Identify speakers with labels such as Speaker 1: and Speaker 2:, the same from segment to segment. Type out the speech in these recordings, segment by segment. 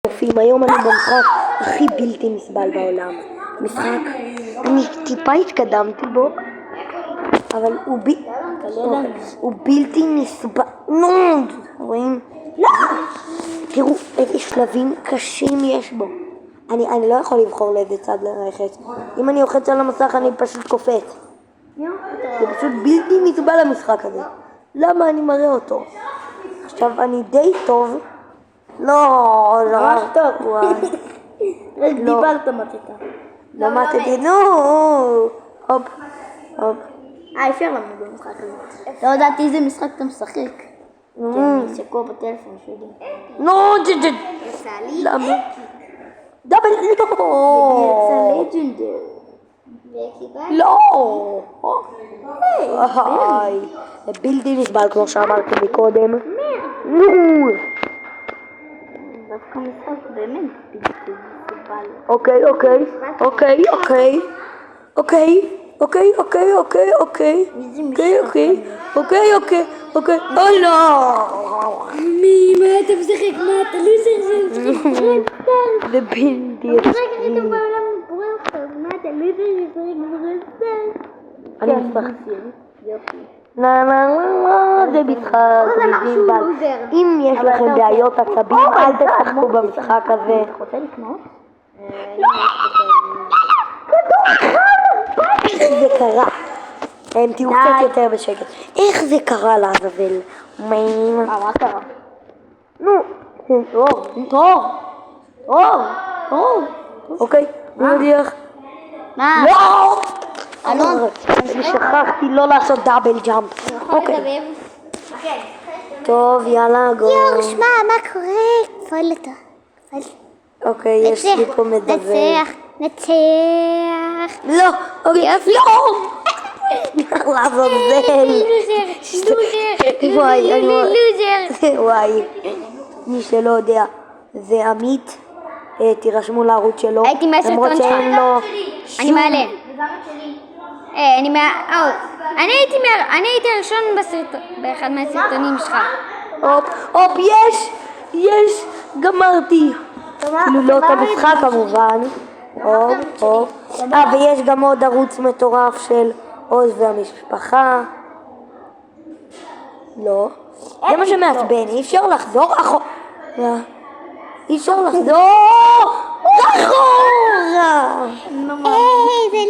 Speaker 1: יופים, היום אני במשחק הכי בלתי נסבל בעולם. משחק, אני טיפה התקדמתי בו, אבל הוא בלתי נסבל. נו, רואים? לא! תראו איזה שלבים קשים יש בו. אני לא יכול לבחור לאיזה צד ללכת. אם אני לוחץ על המסך אני פשוט קופץ. זה פשוט בלתי נסבל המשחק הזה. למה אני מראה אותו? עכשיו אני די טוב. לא, זה
Speaker 2: ממש טוב. רק דיברת מתתה.
Speaker 1: למדתי, נו, הופ, הופ.
Speaker 2: אפשר לנו במשחק הזה. לא ידעתי איזה משחק אתה משחק. אני שקוע בטלפון שלי.
Speaker 1: נו, למה? דאבל, לא. לא. זה בלתי נסבל כמו שאמרתי מקודם. נו.
Speaker 2: דווקא משחק באמת בלתי נסבל.
Speaker 1: אוקיי. או לא.
Speaker 2: מה אתה משחק? מה אתה לוזר? זה משחק
Speaker 1: זה בלתי
Speaker 2: הכי טוב בעולם בורא אותך. מה אתה לוזר?
Speaker 1: אני משחק.
Speaker 2: יופי.
Speaker 1: זה משחק בלתי. אם יש לכם בעיות עצבים אל תשחקו במשחק הזה.
Speaker 2: רוצה לקנות?
Speaker 1: איך זה קרה? תהיו קצת יותר בשקט. איך זה קרה לעזאזל?
Speaker 2: מה קרה?
Speaker 1: נו,
Speaker 2: טוב.
Speaker 1: אוקיי, נניח.
Speaker 2: מה?
Speaker 1: לא!
Speaker 2: אלון,
Speaker 1: שכחתי לא לעשות דאבל ג'אמפ. אוקיי. טוב, יאללה, גו.
Speaker 2: שמע, מה קורה? פועל אותו.
Speaker 1: אוקיי, יש לי פה מדבר.
Speaker 2: נצח.
Speaker 1: לא, אוקיי, לא! לעזאזל. וואי, מי שלא יודע, זה עמית, תירשמו לערוץ שלו.
Speaker 2: הייתי מהסרטון
Speaker 1: למרות שאין לו
Speaker 2: אני מעלה. אני הייתי הראשון באחד מהסרטונים שלך.
Speaker 1: הופ, יש, גמרתי. כאילו לא את המשחק כמובן. הופ. ויש גם עוד ערוץ מטורף של עוז והמשפחה. לא. זה מה שמעצבן, אי אפשר לחזור אחורה. אחורה.
Speaker 2: זה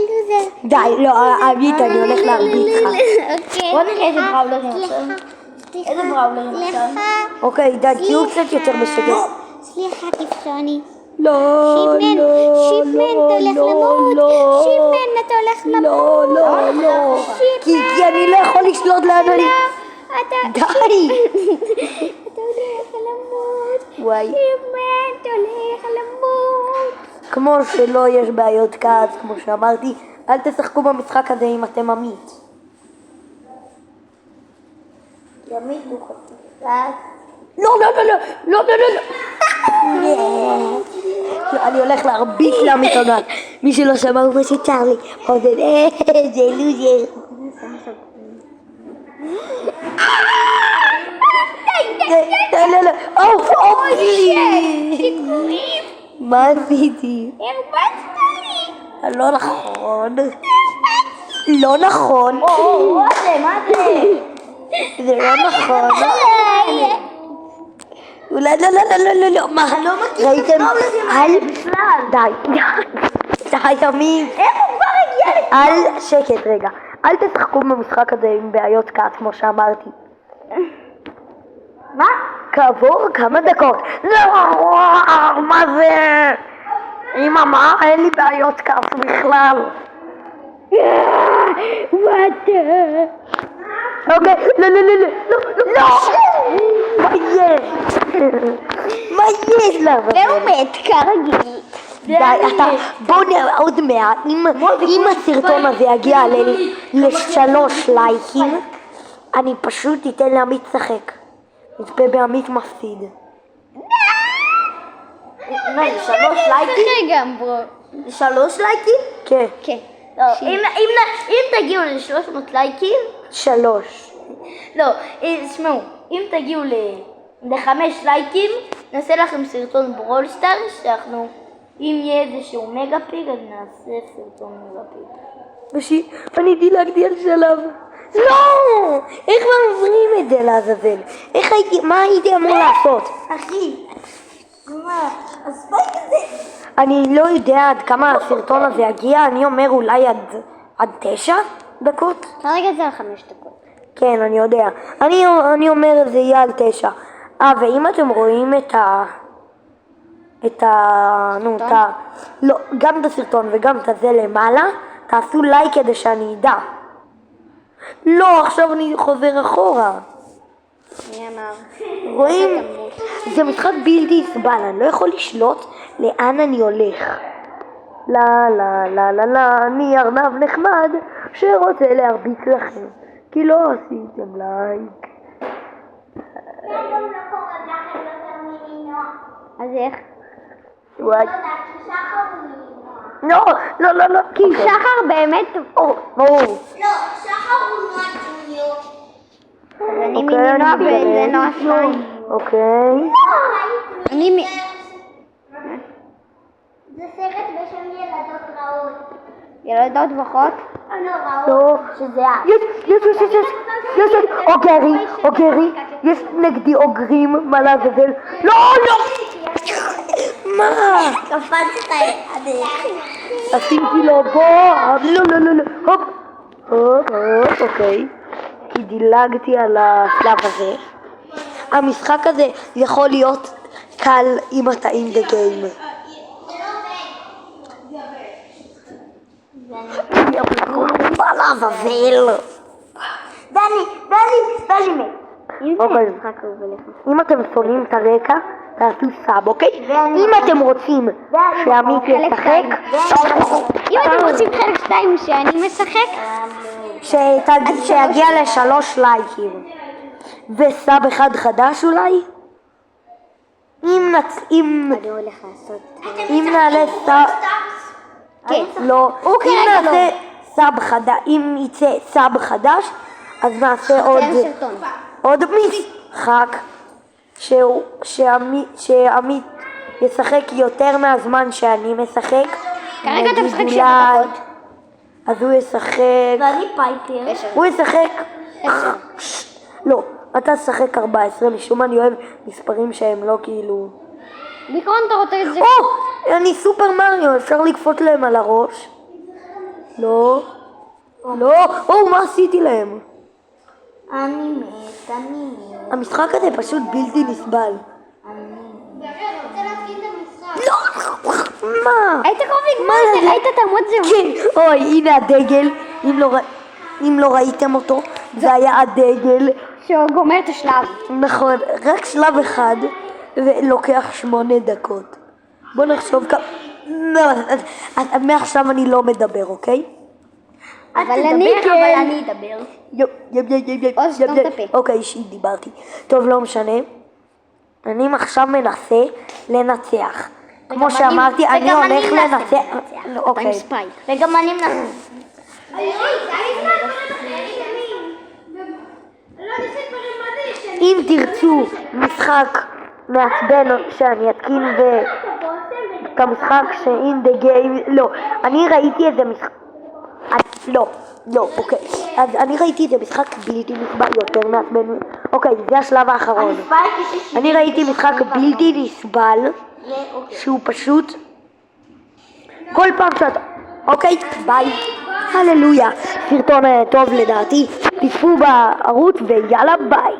Speaker 2: לוזר.
Speaker 1: די, לא, עמית, אני הולך להרביץ לך.
Speaker 2: בוא נראה איזה בראולרים עכשיו. איזה בראולרים עכשיו?
Speaker 1: אוקיי, די, תהיו קצת יותר בשקט.
Speaker 2: סליחה, כבשוני.
Speaker 1: לא.
Speaker 2: שיפמן, אתה הולך למות.
Speaker 1: לא. כי אני לא יכול לשלוט לאן אני... די.
Speaker 2: אתה הולך למות.
Speaker 1: וואי.
Speaker 2: שיפמן, אתה הולך למות.
Speaker 1: כמו שלא יש בעיות כעס, כמו שאמרתי, אל תשחקו במשחק הזה אם אתם עמית.
Speaker 2: ימית הוא חצי.
Speaker 1: לא. אני הולך להרביץ לעמית עונת. מי שלא שמע הוא משהו צ'רלי. זה לוזר. לא. אוף. מה עשיתי?
Speaker 2: הרבצת לי.
Speaker 1: לא נכון. לא נכון.
Speaker 2: מה זה?
Speaker 1: זה לא נכון. אולי לא. מה? ראיתם? די, עמית.
Speaker 2: איך הוא כבר הגיע?
Speaker 1: שקט רגע. אל תשחקו במשחק הזה עם בעיות כעס כמו שאמרתי.
Speaker 2: מה?
Speaker 1: כעבור כמה דקות. לא, מה זה? אמא, מה? אין לי בעיות כעס בכלל.
Speaker 2: what
Speaker 1: אוקיי, לא. מה יש לה?
Speaker 2: והוא מת כרגיל.
Speaker 1: די, בוא נראה עוד מעט, אם הסרטון הזה יגיע ל3 לייקים, אני פשוט אתן לעמית לשחק. נצפה בעמית מפסיד.
Speaker 2: מה, זה 3 לייקים? גם ברו. זה 3 לייקים?
Speaker 1: כן.
Speaker 2: לא, אם תגיעו ל-300 לייקים
Speaker 1: 3.
Speaker 2: לא, תשמעו, אם תגיעו ל5 לייקים נעשה לכם סרטון ברול סטארס, שאנחנו, אם יהיה איזשהו מגה פיג, אז נעשה סרטון מגה פיג.
Speaker 1: אני דילגתי על שלב. לא! איך מעבירים את זה לעזאזל? מה הייתי אמור לעשות?
Speaker 2: אחי, מה? הספייק הזה?
Speaker 1: אני לא יודע עד כמה הסרטון הזה יגיע, אני אומר אולי עד 9 דקות?
Speaker 2: כרגע זה על 5 דקות.
Speaker 1: כן, אני יודע. אני אומר זה יהיה על 9. ואם אתם רואים לא, גם את הסרטון וגם את זה למעלה, תעשו לייק כדי שאני אדע. לא, עכשיו אני חוזר אחורה.
Speaker 2: מי אמר?
Speaker 1: רואים? זה משחק בלתי נסבל, אני לא יכול לשלוט לאן אני הולך. לה לה לה לה לה, אני ארנב נחמד שרוצה להרביץ לכם, כי לא עשיתם לייק.
Speaker 2: אז איך?
Speaker 1: וואי. לא, לא, לא, לא.
Speaker 2: כי שחר באמת...
Speaker 1: ברור.
Speaker 3: לא, שחר הוא נועה ג'וניור.
Speaker 2: אז אני מנועה וזה נועה 2.
Speaker 1: אוקיי.
Speaker 2: אני
Speaker 3: זה סרט בשם ילדות רעות.
Speaker 2: ילדות בוכות?
Speaker 1: לא.
Speaker 2: שזה את.
Speaker 1: יש אוגרי, יש נגדי אוגרים, מה לעזאזל? לא, לא! מה?
Speaker 3: קפצת את
Speaker 1: עשיתי לו בוא, לא, לא, לא, לא, הופ, אוקיי. כי דילגתי על השלב הזה. המשחק הזה יכול להיות קל אם אתה in the game. מה לעזאזל?
Speaker 3: דני מת.
Speaker 1: אוקיי. אם אתם שונאים את הרקע, תעשו סאב, אוקיי? אם אתם רוצים שעמית ישחק,
Speaker 2: אם אתם רוצים חלק 2 שאני משחק,
Speaker 1: שיגיע ל3 לייקים וסאב אחד חדש אולי? אם
Speaker 2: הולך לעשות...
Speaker 1: נעלה סאב...
Speaker 2: כן.
Speaker 1: לא,
Speaker 2: הוא
Speaker 1: אם
Speaker 2: כרגע לא.
Speaker 1: נעשה סאב חדש, אם יצא סאב חדש, אז נעשה עוד משחק שעמית ישחק יותר מהזמן שאני משחק.
Speaker 2: כרגע אתה משחק 7 דקות.
Speaker 1: אז הוא ישחק...
Speaker 3: ואני פייפר.
Speaker 1: הוא ישחק... לא, אתה תשחק 14, משום אני אוהב מספרים שהם לא כאילו...
Speaker 2: בעיקרון אתה רוצה את זה...
Speaker 1: אני סופר מריו, אפשר לקפוץ להם על הראש? לא. מה עשיתי להם?
Speaker 3: אני מת.
Speaker 1: המשחק הזה פשוט בלתי נסבל.
Speaker 3: רוצה להתחיל את המשחק.
Speaker 1: לא! מה?
Speaker 2: היית קרוב לגמר, ראית את עמוד זהות?
Speaker 1: כן, אוי, הנה הדגל. אם לא ראיתם אותו, זה היה הדגל.
Speaker 2: שהוא גומר את השלב.
Speaker 1: נכון, רק שלב אחד, ולוקח 8 דקות. בוא נחשוב כמה... מעכשיו אני לא מדבר, אוקיי?
Speaker 2: אבל אני אדבר. או סתום את הפה.
Speaker 1: אוקיי, דיברתי. טוב, לא משנה. אני עכשיו מנסה לנצח. כמו שאמרתי, אני הולך לנצח. אוקיי.
Speaker 2: וגם אני מנסה.
Speaker 1: אם תרצו משחק מעצבן שאני אתקין את המשחק שאין דה גיים, לא, אני ראיתי איזה משחק, לא, אוקיי, אז אני ראיתי איזה משחק בלתי נסבל יותר מעצבן, אוקיי, זה השלב האחרון, אני ראיתי משחק בלתי נסבל, שהוא פשוט, כל פעם שאתה, אוקיי, ביי, הללויה, סרטון טוב לדעתי, תצפו בערוץ ויאללה ביי.